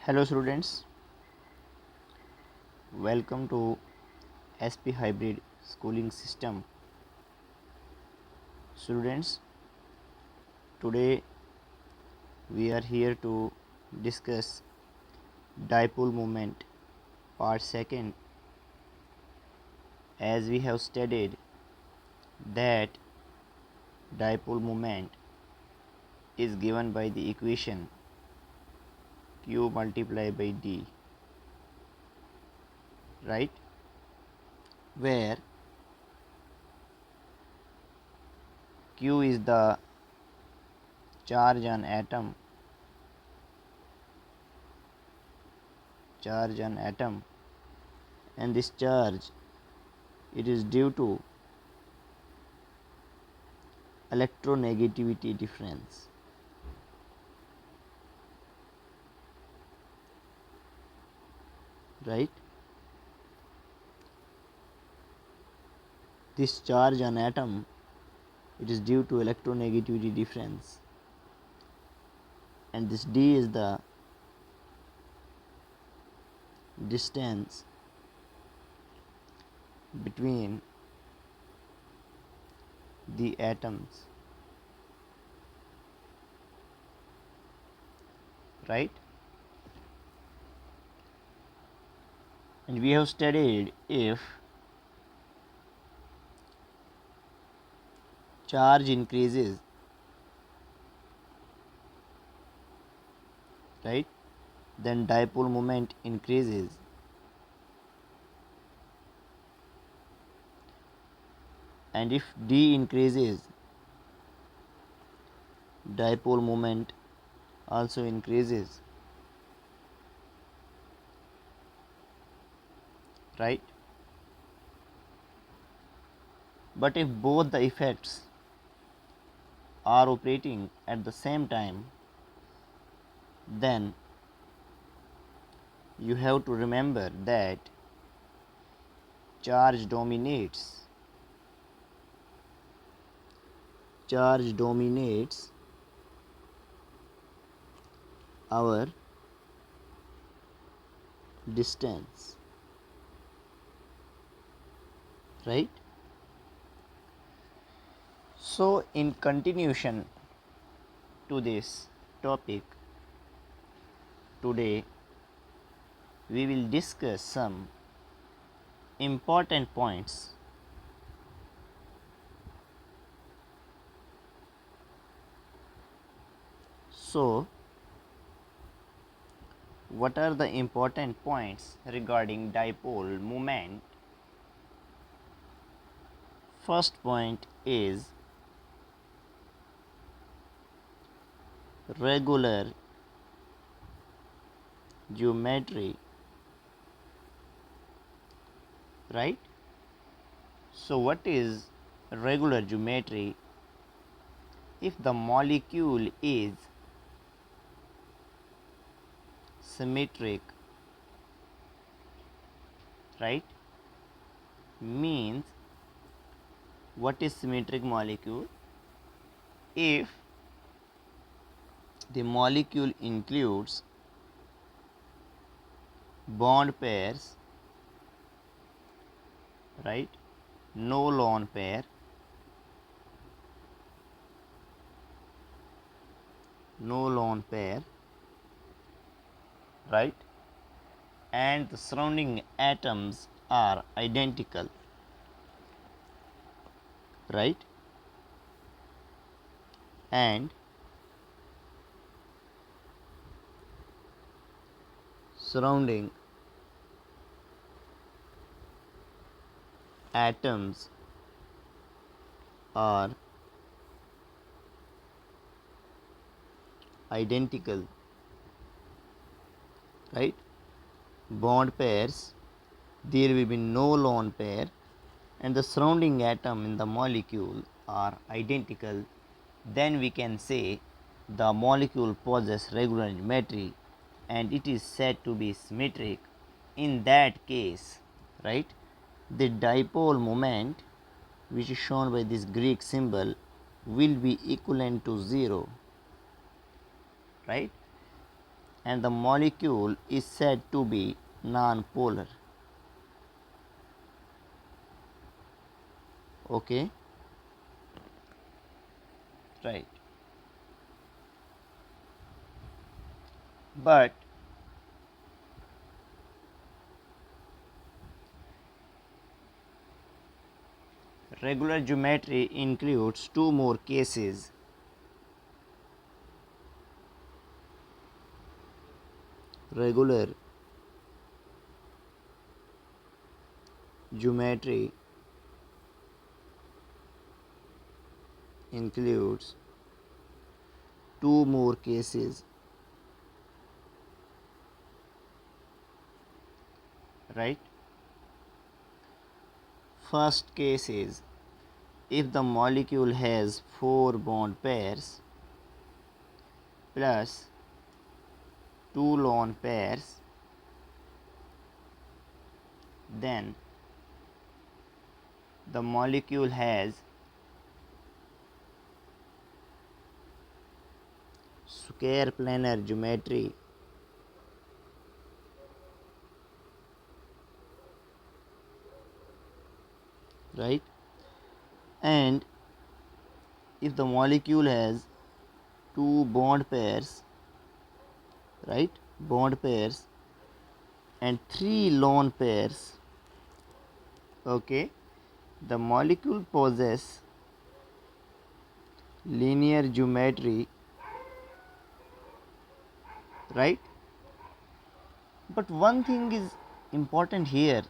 Hello students, welcome to SP Hybrid Schooling System. Students, today we are here to discuss dipole moment part 2, as we have studied that dipole moment is given by the equation q multiplied by d, right, where q is the charge on atom and this charge, it is due to electronegativity difference, right. This charge on atom, it is due to electronegativity difference, and this d is the distance between the atoms, right. And we have studied if charge increases, right, then dipole moment increases, and if d increases, dipole moment also increases, right. But if both the effects are operating at the same time, then you have to remember that charge dominates our distance, right. So in continuation to this topic, today we will discuss some important points so what are the important points regarding dipole moment? First point is regular geometry, right. So what is regular geometry? If the molecule is symmetric, right, means what is symmetric molecule? If the molecule includes bond pairs, right, no lone pair, right, and the surrounding atoms are identical, right, and surrounding atoms are identical, right. Bond pairs, there will be no lone pair, and the surrounding atom in the molecule are identical, then we can say the molecule possesses regular geometry and it is said to be symmetric. In that case, right, the dipole moment, which is shown by this Greek symbol, will be equivalent to 0, right. and the molecule is said to be non-polar. Okay, right. But regular geometry includes two more cases. Regular geometry includes two more cases, right? First case is if the molecule has 4 bond pairs plus 2 lone pairs, then the molecule has square planar geometry, right? And if the molecule has 2 bond pairs, right, bond pairs and 3 lone pairs, okay, the molecule possesses linear geometry, right? But one thing is important here,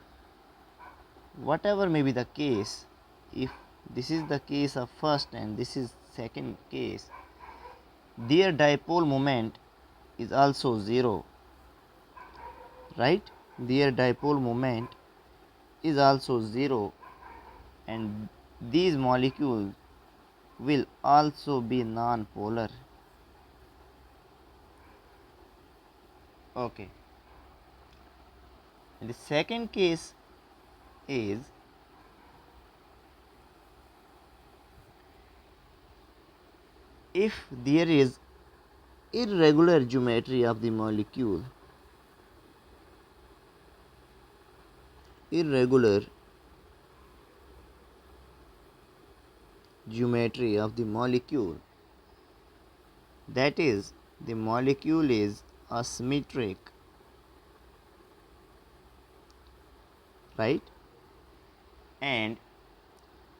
whatever may be the case, if this is the case of first and this is second case, their dipole moment is also 0, right? Their dipole moment is also 0 and these molecules will also be non-polar. Okay. And the second case is if there is irregular geometry of the molecule, irregular geometry of the molecule, that is, the molecule is asymmetric, right? And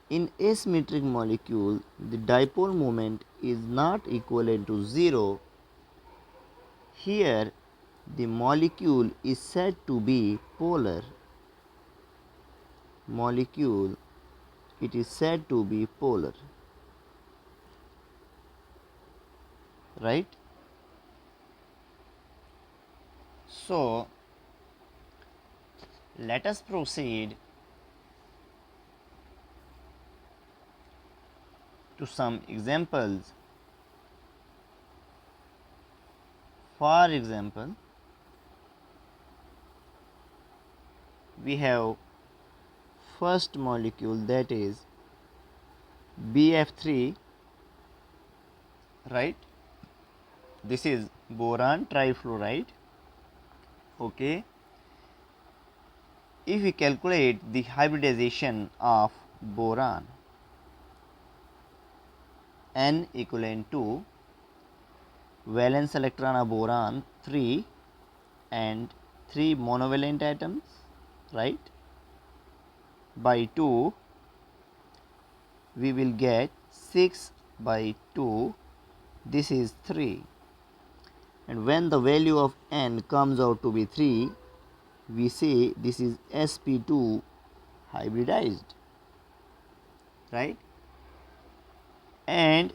in asymmetric molecule, the dipole moment is not equivalent to 0. Here, the molecule is said to be polar. Molecule, it is said to be polar, right? So, let us proceed to some examples. For example, we have first molecule, that is BF3, right? This is boron trifluoride. Okay. If we calculate the hybridization of boron, N equivalent to valence electron of boron 3 and 3 monovalent atoms, right, by 2, we will get 6 by 2, this is 3, and when the value of N comes out to be 3, we say this is sp2 hybridized, right? And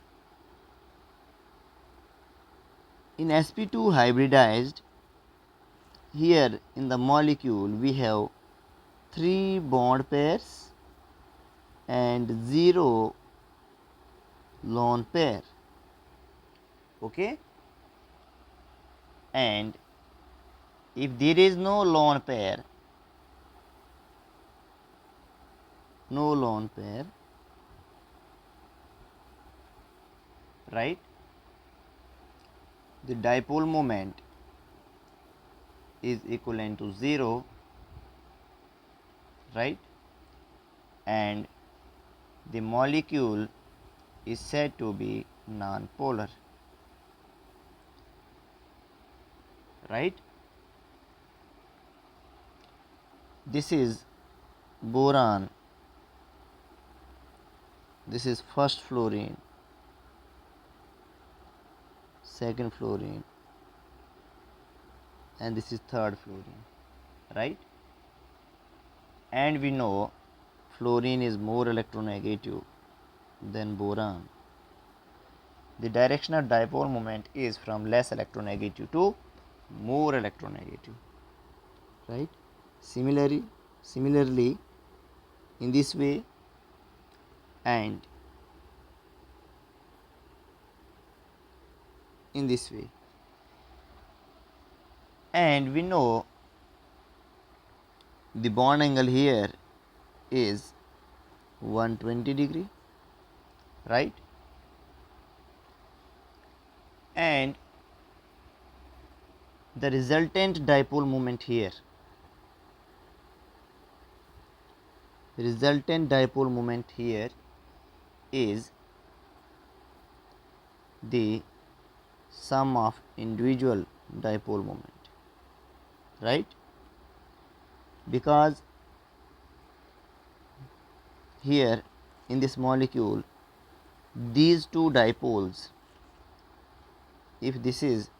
in sp2 hybridized, here in the molecule we have 3 bond pairs and 0 lone pair, okay? And if there is no lone pair, right, the dipole moment is equivalent to 0, right, and the molecule is said to be non-polar, right. This is boron, this is first fluorine, second fluorine, and this is third fluorine, right. And we know fluorine is more electronegative than boron. The direction of dipole moment is from less electronegative to more electronegative, right. Similarly in this way and in this way. And we know the bond angle here is 120 degree, right, and the resultant dipole moment here, is the sum of individual dipole moment, right, because here in this molecule these two dipoles, if this is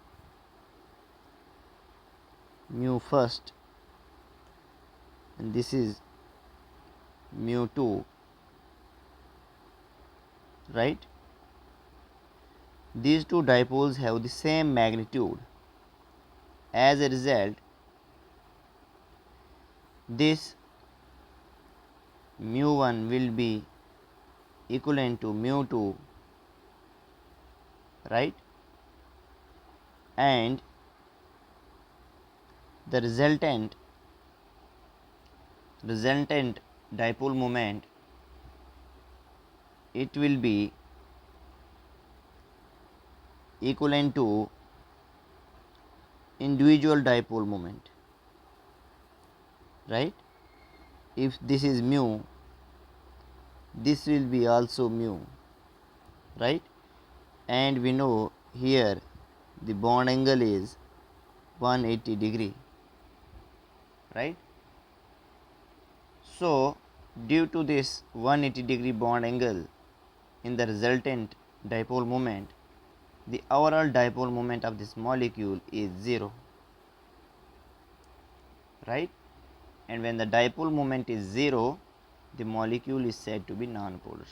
mu first and this is mu 2, right, these two dipoles have the same magnitude. As a result, this mu 1 will be equivalent to mu 2, right, and the resultant dipole moment, it will be equivalent to individual dipole moment, right. If this is mu, this will be also mu, right, and we know here the bond angle is 180 degree, right. So due to this 180 degree bond angle in the resultant dipole moment, the overall dipole moment of this molecule is 0, right, and when the dipole moment is 0, the molecule is said to be non-polar,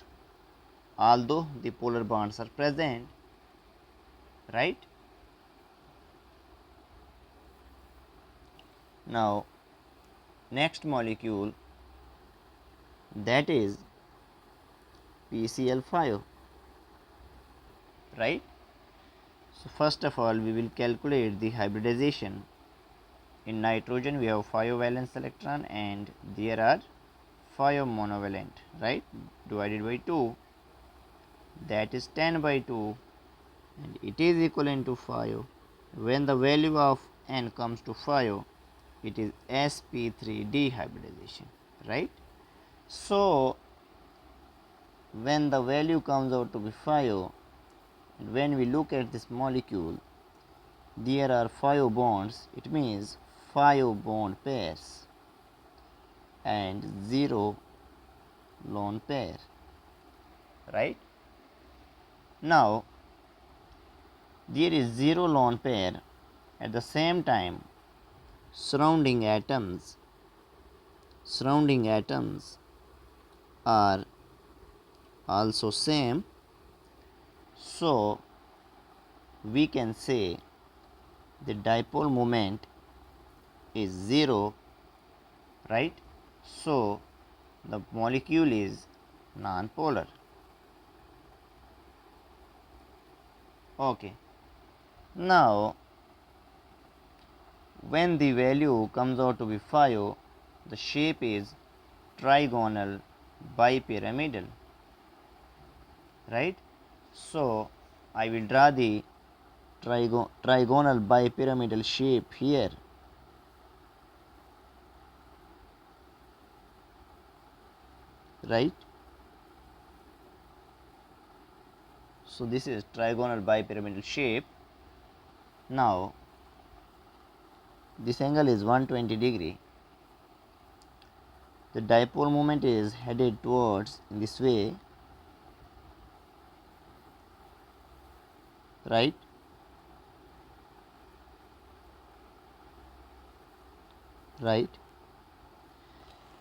although the polar bonds are present, right. Now next molecule, that is PCl5, right. So first of all we will calculate the hybridization. In nitrogen we have 5 valence electron and there are 5 monovalent, right, divided by 2, that is 10 by 2, and it is equivalent to 5. When the value of n comes to 5, it is sp3 dehybridization, right. So when the value comes out to be 5, and when we look at this molecule, there are 5 bonds, it means 5 bond pairs and 0 lone pair, right. Now there is 0 lone pair. At the same time surrounding atoms are also same, so we can say the dipole moment is 0, right. So the molecule is non-polar. Okay. Now when the value comes out to be 5, the shape is trigonal bipyramidal, right. So I will draw the trigonal bipyramidal shape here, right? So this is trigonal bipyramidal shape. Now this angle is 120 degree. The dipole moment is headed towards in this way, right? Right.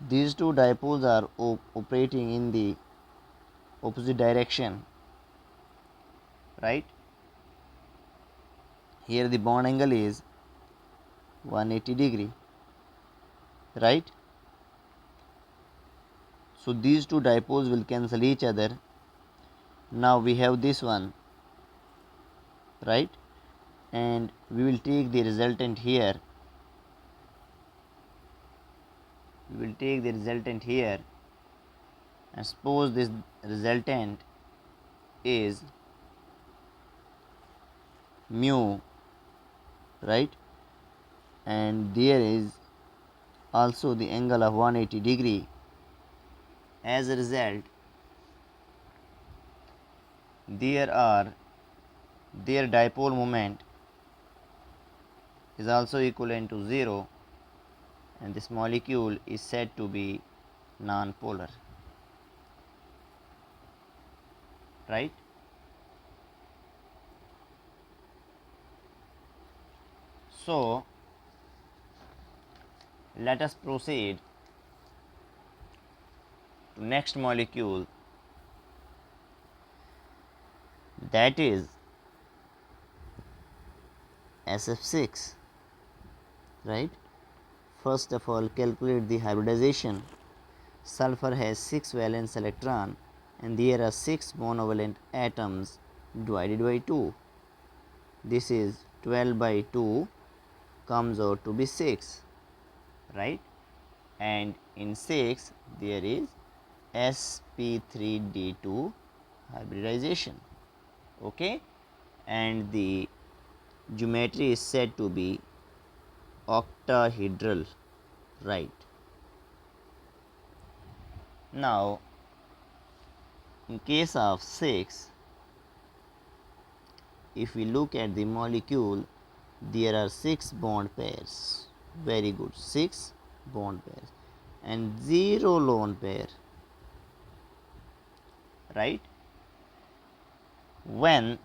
These two dipoles are operating in the opposite direction, right? Here the bond angle is 180 degree, right? So these two dipoles will cancel each other. Now we have this one, right? And we will take the resultant here. We will take the resultant here, and suppose this resultant is mu, right? And there is also the angle of 180 degree. As a result, their dipole moment is also equivalent to 0, and this molecule is said to be non-polar, right? So let us proceed to next molecule, that is SF6, right? First of all, calculate the hybridization. Sulfur has 6 valence electron and there are 6 monovalent atoms divided by 2. This is 12 by 2 comes out to be 6, right? And in 6 there is sp3d2 hybridization, okay? And the geometry is said to be octahedral, right? Now in case of 6, if we look at the molecule, there are 6 bond pairs, very good, 6 bond pairs and 0 lone pair, right? When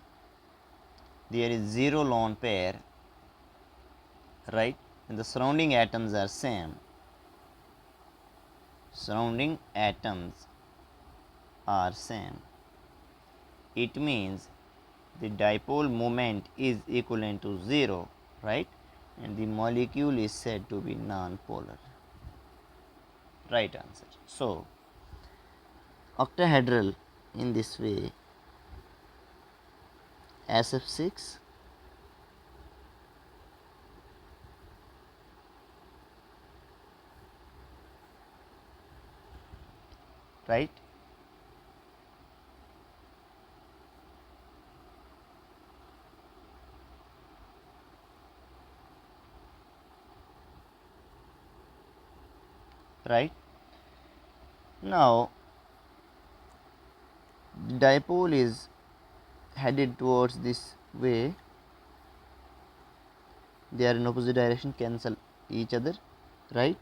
there is 0 lone pair, right, and the surrounding atoms are same, surrounding atoms are same, it means the dipole moment is equivalent to 0, right? And the molecule is said to be non-polar, right answer. So octahedral in this way, SF6, right? Right. Now the dipole is headed towards this way, they are in opposite direction, cancel each other, right?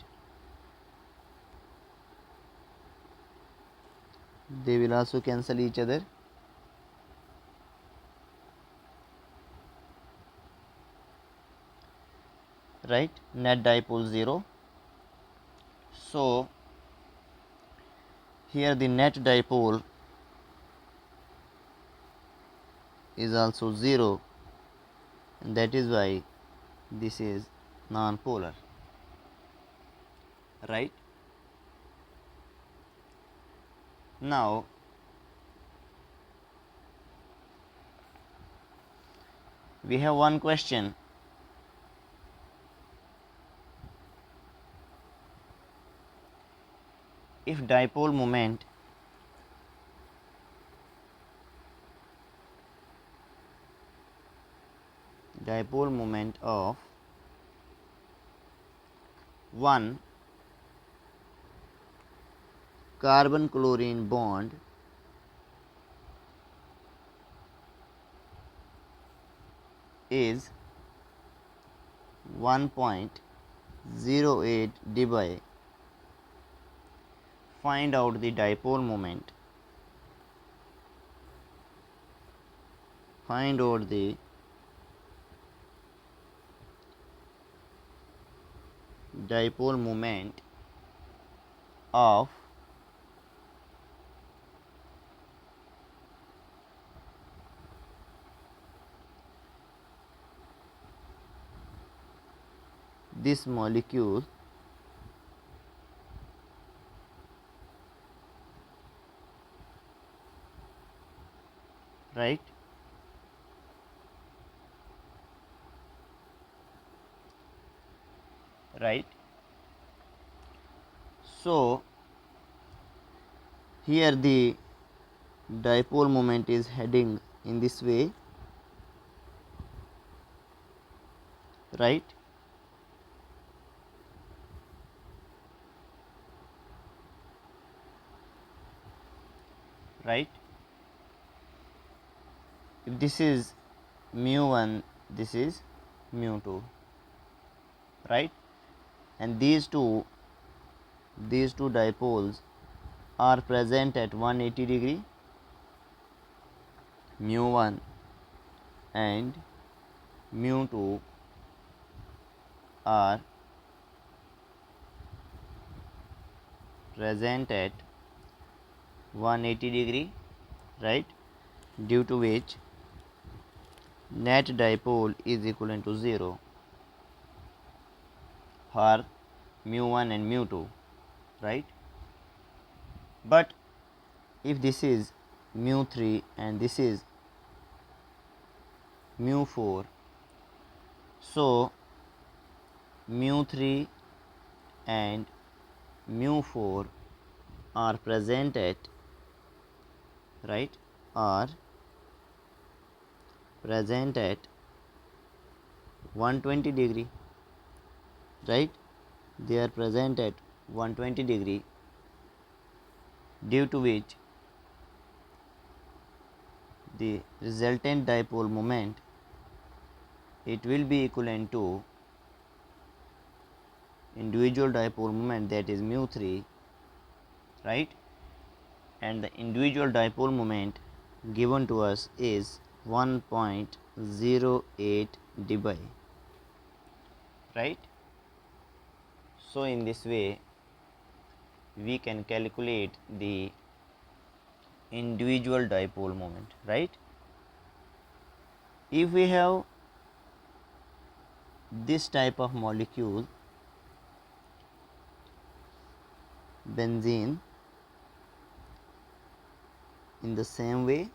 They will also cancel each other, right? Net dipole 0. So here the net dipole is also 0, and that is why this is non-polar, right? Now we have one question. If dipole moment of 1 carbon chlorine bond is 1.08 dBi. Find out the dipole moment. Find out the dipole moment of this molecule right. So here the dipole moment is heading in this way, right. If this is mu1, this is mu2, right, and these two dipoles are present at 180 degree, mu1 and mu2 are present at 180 degree, right, due to which net dipole is equivalent to 0 for mu1 and mu2, right. But if this is mu3 and this is mu4, so mu3 and mu4 are present at are present at 120 degree, right. They are present at 120 degree, due to which the resultant dipole moment, it will be equivalent to individual dipole moment, that is mu3, right, and the individual dipole moment given to us is 1.08 dBi, right. So in this way we can calculate the individual dipole moment, right. If we have this type of molecule, benzene, in the same way,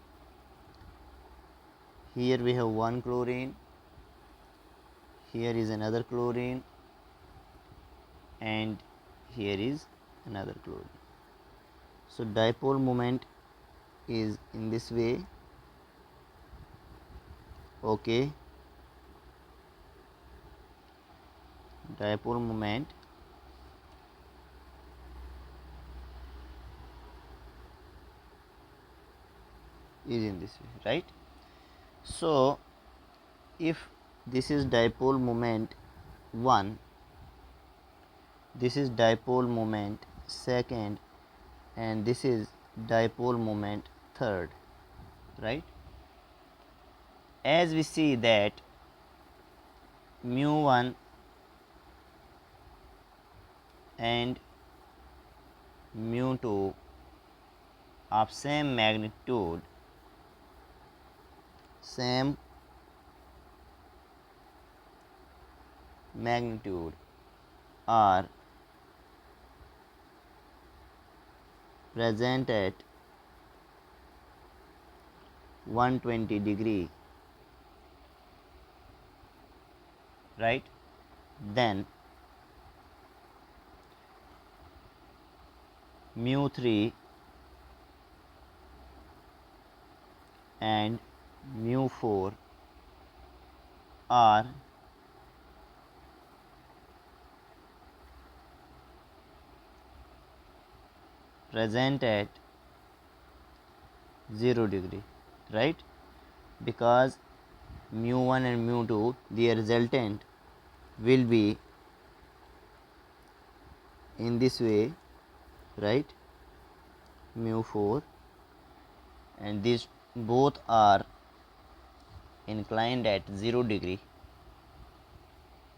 here we have one chlorine, here is another chlorine, and here is another chlorine. So dipole moment is in this way, okay. Dipole moment is in this way, right. So if this is dipole moment 1, this is dipole moment 2nd, and this is dipole moment 3rd, right. As we see that mu1 and mu2 of same magnitude are present at 120 degree, right, then mu3 and mu4 are present at 0 degree, right? Because mu1 and mu2, the resultant will be in this way, right? Mu4, and these both are inclined at 0 degree,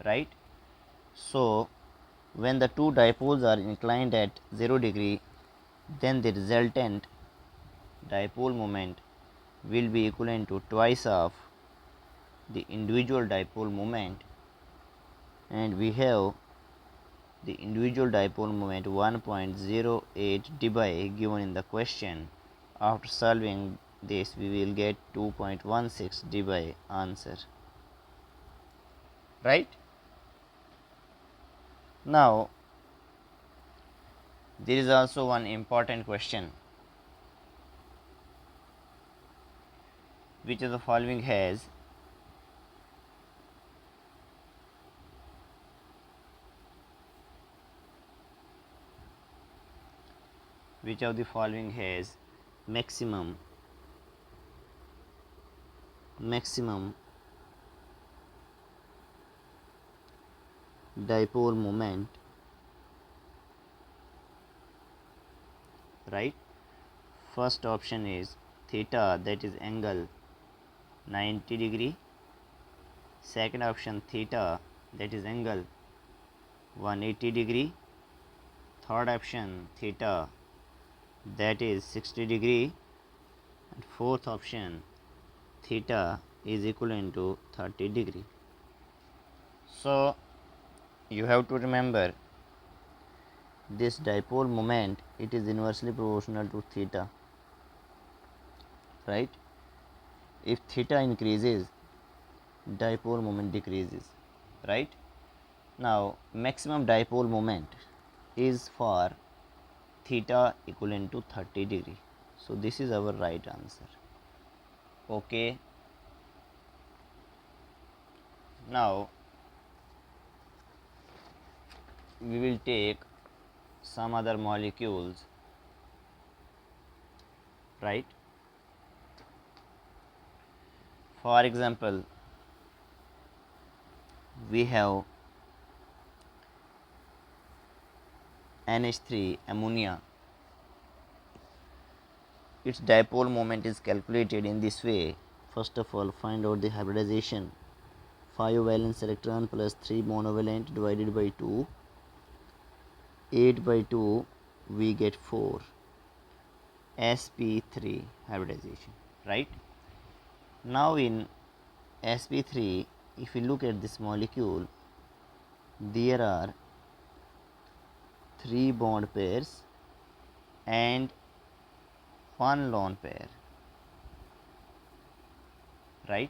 right? So when the two dipoles are inclined at 0 degree, then the resultant dipole moment will be equivalent to twice of the individual dipole moment, and we have the individual dipole moment 1.08 dBi given in the question. After solving this, we will get 2.16 dBi answer, right? Now there is also one important question: which of the following has maximum dipole moment, right? First option is theta, that is angle 90 degree. Second option theta, that is angle 180 degree. Third option theta, that is 60 degree. And fourth option theta is equivalent to 30 degree. So you have to remember this dipole moment, it is inversely proportional to theta, right? If theta increases, dipole moment decreases, right? Now maximum dipole moment is for theta equivalent to 30 degree. So this is our right answer. Okay. Now we will take some other molecules, right? For example, we have NH3 ammonia. Its dipole moment is calculated in this way. First of all, find out the hybridization. 5 valence electron plus 3 monovalent divided by 2. 8 by 2 we get 4. sp3 hybridization, right? Now in sp3, if you look at this molecule, there are 3 bond pairs and 1 lone pair, right?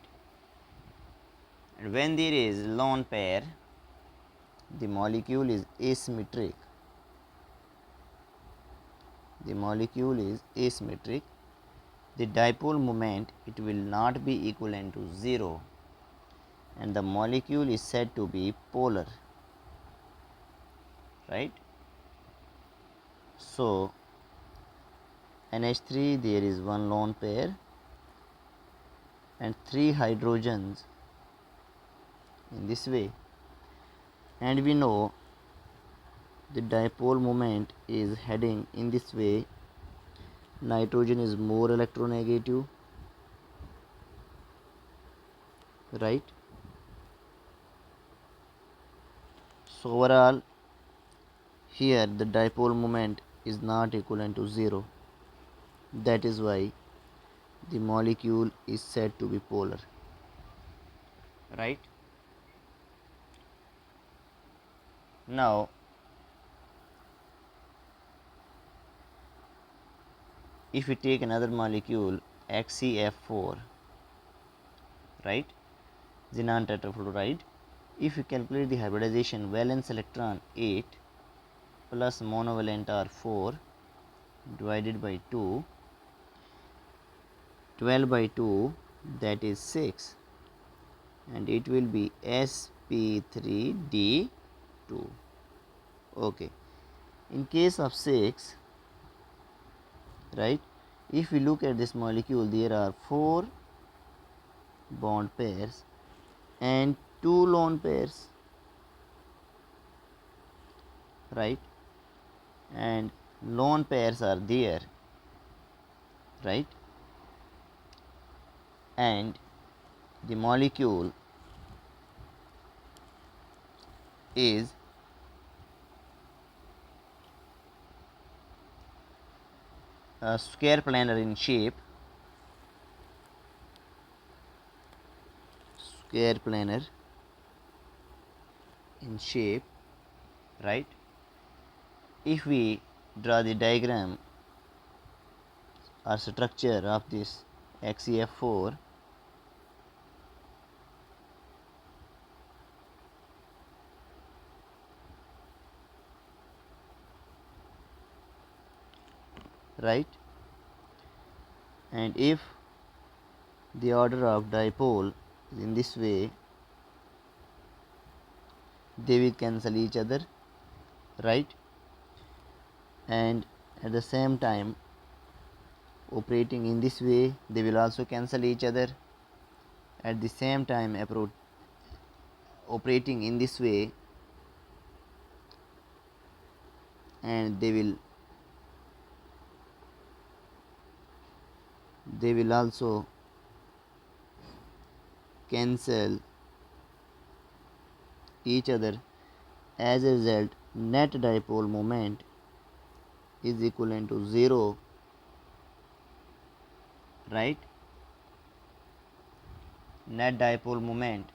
And when there is lone pair, the molecule is asymmetric. The dipole moment, it will not be equivalent to 0, and the molecule is said to be polar, right? So NH3, there is 1 lone pair and 3 hydrogens in this way, and we know the dipole moment is heading in this way. Nitrogen is more electronegative, right? So overall, here the dipole moment is not equivalent to 0. That is why the molecule is said to be polar, right? Now if we take another molecule XeF4, right, xenon tetrafluoride, if we calculate the hybridization, valence electron 8 plus monovalent are 4 divided by 2, 12 by 2, that is 6, and it will be sp3d2. Okay, in case of 6, right? If we look at this molecule, there are 4 bond pairs and 2 lone pairs, right? And lone pairs are there, right? And the molecule is a square planar in shape, square planar in shape, right? If we draw the diagram or structure of this XEF4, right? And if the order of dipole is in this way, they will cancel each other, right? And at the same time, operating in this way, they will also cancel each other. At the same time, operating in this way, and they will also cancel each other. As a result, net dipole moment is equivalent to 0, right? Net dipole moment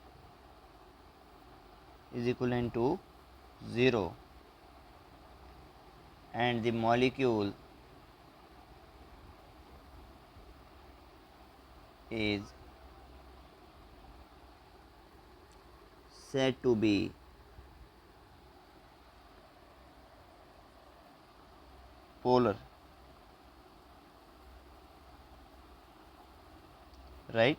is equivalent to 0, and the molecule is said to be polar, right?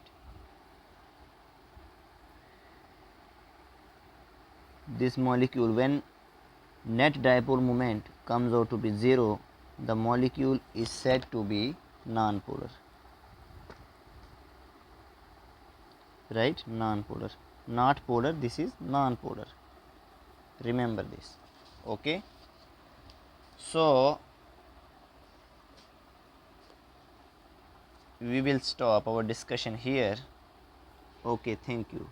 This molecule, when net dipole moment comes out to be 0, the molecule is said to be non-polar, right? Non-polar, not polar, this is non-polar. Remember this, okay? So we will stop our discussion here. Okay, thank you.